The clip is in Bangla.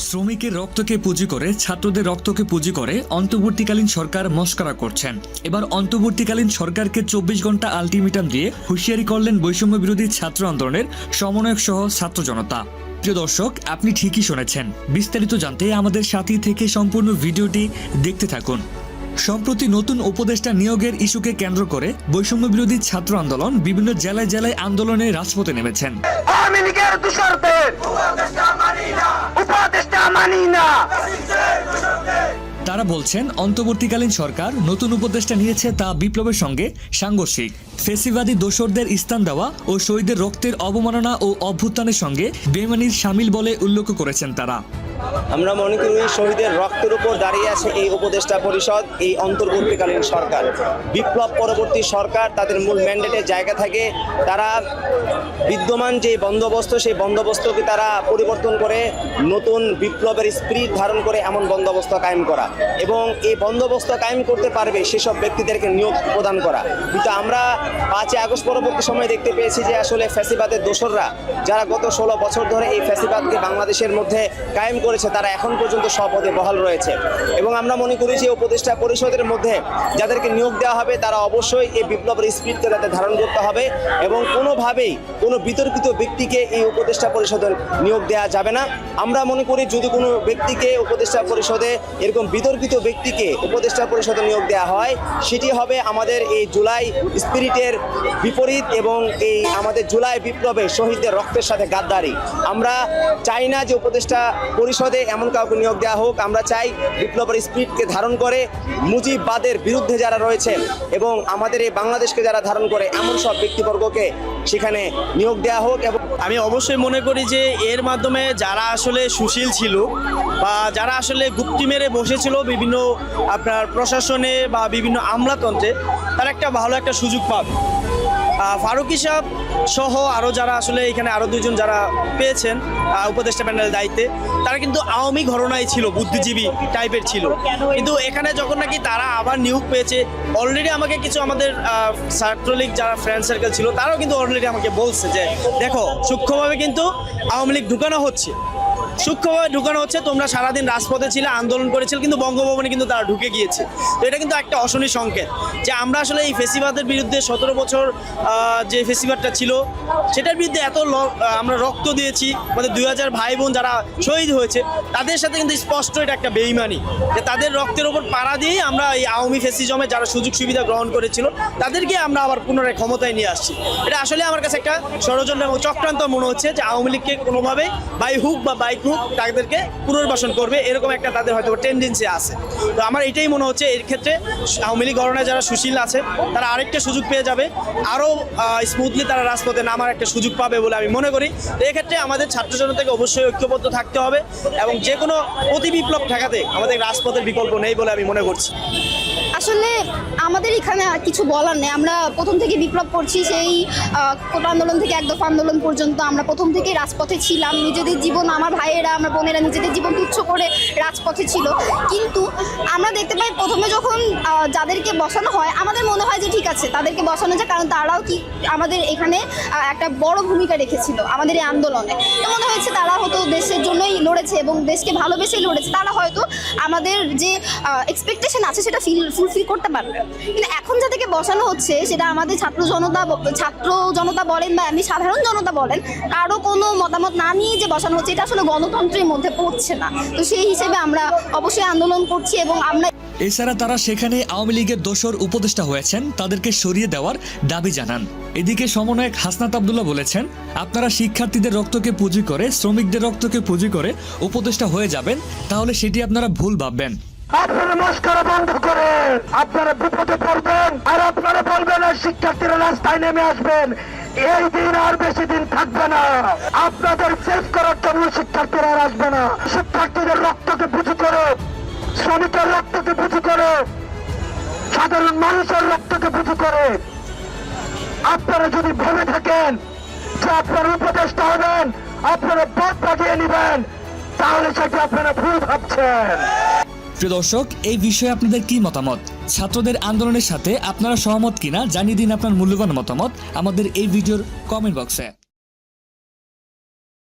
শ্রমিকের রক্তকে পুঁজি করে, ছাত্রদের রক্তকে পুঁজি করে অন্তর্বর্তীকালীন সরকার মস্করা করছেন। এবার অন্তর্বর্তীকালীন সরকারকে 24 ঘন্টা আলটিমেটাম দিয়ে হুঁশিয়ারি করলেন বৈষম্য বিরোধী ছাত্র আন্দোলনের সমন্বয়ক সহ ছাত্র জনতা। প্রিয় দর্শক, আপনি ঠিকই শুনেছেন। বিস্তারিত জানতে আমাদের সাথী থেকে সম্পূর্ণ ভিডিওটি দেখতে থাকুন। সম্প্রতি নতুন উপদেষ্টা নিয়োগের ইস্যুকে কেন্দ্র করে বৈষম্য বিরোধী ছাত্র আন্দোলন বিভিন্ন জেলায় জেলায় আন্দোলনে রাজপথে নেমেছেন। তারা বলছেন, অন্তর্বর্তীকালীন সরকার নতুন উপদেষ্টা নিয়েছে তা বিপ্লবের সঙ্গে সাংঘর্ষিক। ফেসিবাদী দোসরদের স্থান দেওয়া ও শহীদের রক্তের অবমাননা ও অভ্যুত্থানের সঙ্গে বেমানির শামিল বলে উল্লেখ করেছেন তারা। আমরা মনে করি শহীদের রক্তের উপর দাঁড়িয়ে আছে এই উপদেষ্টা পরিষদ, এই অন্তর্বর্তীকালীন সরকার। বিপ্লব পরবর্তী সরকার তাদের মূল ম্যান্ডেটের জায়গা থাকে তারা বিদ্যমান যে বন্দোবস্ত, সেই বন্দোবস্তকে তারা পরিবর্তন করে নতুন বিপ্লবের স্পিরিট ধারণ করে এমন বন্দোবস্ত কায়েম করা এবং এই বন্দোবস্ত কায়েম করতে পারবে সেসব ব্যক্তিদেরকে নিয়োগ প্রদান করা। কিন্তু আমরা 5 আগস্ট পরবর্তী সময় দেখতে পেয়েছি যে আসলে ফ্যাসিবাদের দোসররা যারা গত 16 বছর ধরে এই ফ্যাসিবাদকে বাংলাদেশের মধ্যে কায়েম করেছে তারা এখন পর্যন্ত পদে বহাল রয়েছে। এবং আমরা মনে করি যে উপদেষ্টা পরিষদের মধ্যে যাদেরকে নিয়োগ দেওয়া হবে তারা অবশ্যই এই বিপ্লবের স্পিরিটকে তাদের ধারণ করতে হবে এবং কোনোভাবেই কোনো বিতর্কিত ব্যক্তিকে এই উপদেষ্টা পরিষদের নিয়োগ দেওয়া যাবে না। আমরা মনে করি যদি কোনো ব্যক্তিকে উপদেষ্টা পরিষদে এরকম বিতর্কিত ব্যক্তিকে উপদেষ্টা পরিষদে নিয়োগ দেওয়া হয় সেটি হবে আমাদের এই জুলাই স্পিরিটের বিপরীত এবং এই আমাদের জুলাই বিপ্লবে শহীদদের রক্তের সাথে গাদ্দারি। আমরা চাই না যে উপদেষ্টা পরিষদে এমন কাউকে নিয়োগ দেওয়া হোক। আমরা চাই বিপ্লবের স্পিরিটকে ধারণ করে মুজিববাদের বিরুদ্ধে যারা রয়েছে এবং আমাদের এই বাংলাদেশকে যারা ধারণ করে এমন সব ব্যক্তিবর্গকে সেখানে নিয়োগ দেওয়া হোক। এবং আমি অবশ্যই মনে করি যে এর মাধ্যমে যারা আসলে সুশীল ছিল বা যারা আসলে গুপ্তি মেরে বসেছিল বিভিন্ন আপনার প্রশাসনে বা বিভিন্ন আমলাতন্ত্রে, তারা একটা ভালো একটা সুযোগ পাবে। ফারুকী সাহেব সহ আরও যারা আসলে এখানে আরও 2জন যারা পেয়েছেন উপদেষ্টা প্যানেলের দায়িত্বে, তারা কিন্তু আওয়ামী ঘরানায় ছিল, বুদ্ধিজীবী টাইপের ছিল। কিন্তু এখানে যখন নাকি তারা আবার নিয়োগ পেয়েছে, অলরেডি আমাকে কিছু আমাদের ছাত্রলীগ যারা ফ্রেন্ড সার্কেল ছিল তারাও কিন্তু অলরেডি আমাকে বলছে যে দেখো সূক্ষ্মভাবে কিন্তু আওয়ামী লীগ ঢুকানো হচ্ছে, তোমরা সারাদিন রাজপথে ছিলে, আন্দোলন করেছিল, কিন্তু বঙ্গভবনে কিন্তু তারা ঢুকে গিয়েছে। তো এটা কিন্তু একটা অশনি সংকেত যে আমরা আসলে এই ফেসিবাদের বিরুদ্ধে 17 বছর যে ফেসিবাদটা ছিল সেটার বিরুদ্ধে এত আমরা রক্ত দিয়েছি, আমাদের 2000 ভাই বোন যারা শহীদ হয়েছে তাদের সাথে কিন্তু স্পষ্ট এটা একটা বেইমানি যে তাদের রক্তের ওপর পাড়া দিয়েই আমরা এই আওয়ামী ফেসিজমে যারা সুযোগ সুবিধা গ্রহণ করেছিল তাদেরকে আমরা আবার পুনরায় ক্ষমতায় নিয়ে আসছি। এটা আসলে আমার কাছে একটা ষড়যন্ত্র এবং চক্রান্ত মনে হচ্ছে যে আওয়ামী লীগকে কোনোভাবে বাই হুক বা বাইক হুক তাদেরকে পুনর্বাসন করবে, এরকম একটা তাদের হয়তো টেন্ডেন্সি আছে। তো আমার এটাই মনে হচ্ছে এর ক্ষেত্রে আওয়ামী লীগ ঘরানায় যারা সুশীল আছে তারা আরেকটা সুযোগ পেয়ে যাবে, আরও স্মুথলি তারা রাজপথে নামার একটা সুযোগ পাবে বলে আমি মনে করি। তো এক্ষেত্রে আমাদের ছাত্র জনতাকে অবশ্যই ঐক্যবদ্ধ থাকতে হবে এবং যে কোনো প্রতি বিপ্লব ঠেকাতে আমাদের রাজপথের বিকল্প নেই বলে আমি মনে করছি। আসলে আমাদের এখানে কিছু বলার নেই। আমরা প্রথম থেকে বিপ্লব করছি, সেই কোটা আন্দোলন থেকে এক দফা আন্দোলন পর্যন্ত আমরা প্রথম থেকেই রাজপথে ছিলাম। নিজেদের জীবন, আমার ভাইয়েরা, আমার বোনেরা নিজেদের জীবন তুচ্ছ করে রাজপথে ছিল। কিন্তু আমরা দেখতে পাই প্রথমে যখন যাদেরকে বসানো হয় আমাদের মনে হয় যে ঠিক আছে তাদেরকে বসানো যায়, কারণ তারাও কি আমাদের এখানে একটা বড় ভূমিকা রেখেছিল আমাদের এই আন্দোলনে। তো মনে হয়েছে তারা হয়তো দেশের জন্যই লড়েছে এবং দেশকে ভালোবেসেই লড়েছে, তারা হয়তো আমাদের যে এক্সপেকটেশন আছে সেটা ফুলফিল করতে পারবে। কিন্তু এখন যাদেরকে বসানো হচ্ছে সেটা আমাদের ছাত্র জনতা বলেন বা এমনি সাধারণ জনতা বলেন, কারো কোনো মতামত না নিয়ে যে বসানো হচ্ছে এটা আসলে গণতন্ত্রের মধ্যে পড়ছে না। তো সেই হিসেবে আমরা অবশ্যই আন্দোলন করছি এবং আমরা এছাড়া তারা সেখানে আওয়ামী লীগের দোসর উপদেষ্টা হয়েছেন তাদেরকে সরিয়ে দেওয়ার দাবি জানান। এদিকে সমন্বয়ক হাসনাত আব্দুল্লাহ বলেছেন, আপনারা শিক্ষার্থীদের রক্তকে পুঁজি করে, শ্রমিকদের রক্তকে পুঁজি করে উপদেষ্টা হয়ে যাবেন, তাহলে সেটি আপনারা ভুল ভাববেন। আপনারা মস্করা বন্ধ করে আপনারা বিপদে পড়বেন আর আপনারা বলবেন আর শিক্ষার্থীরা রাস্তায় নেমে আসবেন। এই দিন আর বেশি দিন থাকবে না। আপনাদের সেভ করার জন্য শিক্ষার্থীরা আর আসবে না। শিক্ষার্থীদের রক্তকে পুঁজি করে, শ্রমিকের রক্তকে পুঁজি করে, সাধারণ মানুষের রক্তকে পুঁজি করে আপনারা যদি ভেবে থাকেন যে আপনারা উপদেষ্টা হবেন, আপনারা ভোট পাঠিয়ে নেবেন, তাহলে সেটি আপনারা ভুল ভাবছেন। প্রিয় দর্শক, এই বিষয়ে আপনাদের কি মতামত? ছাত্রদের আন্দোলনের সাথে আপনারা সহমত কিনা জানিয়ে দিন আপনার মূল্যবান মতামত আমাদের এই ভিডিওর কমেন্ট বক্সে।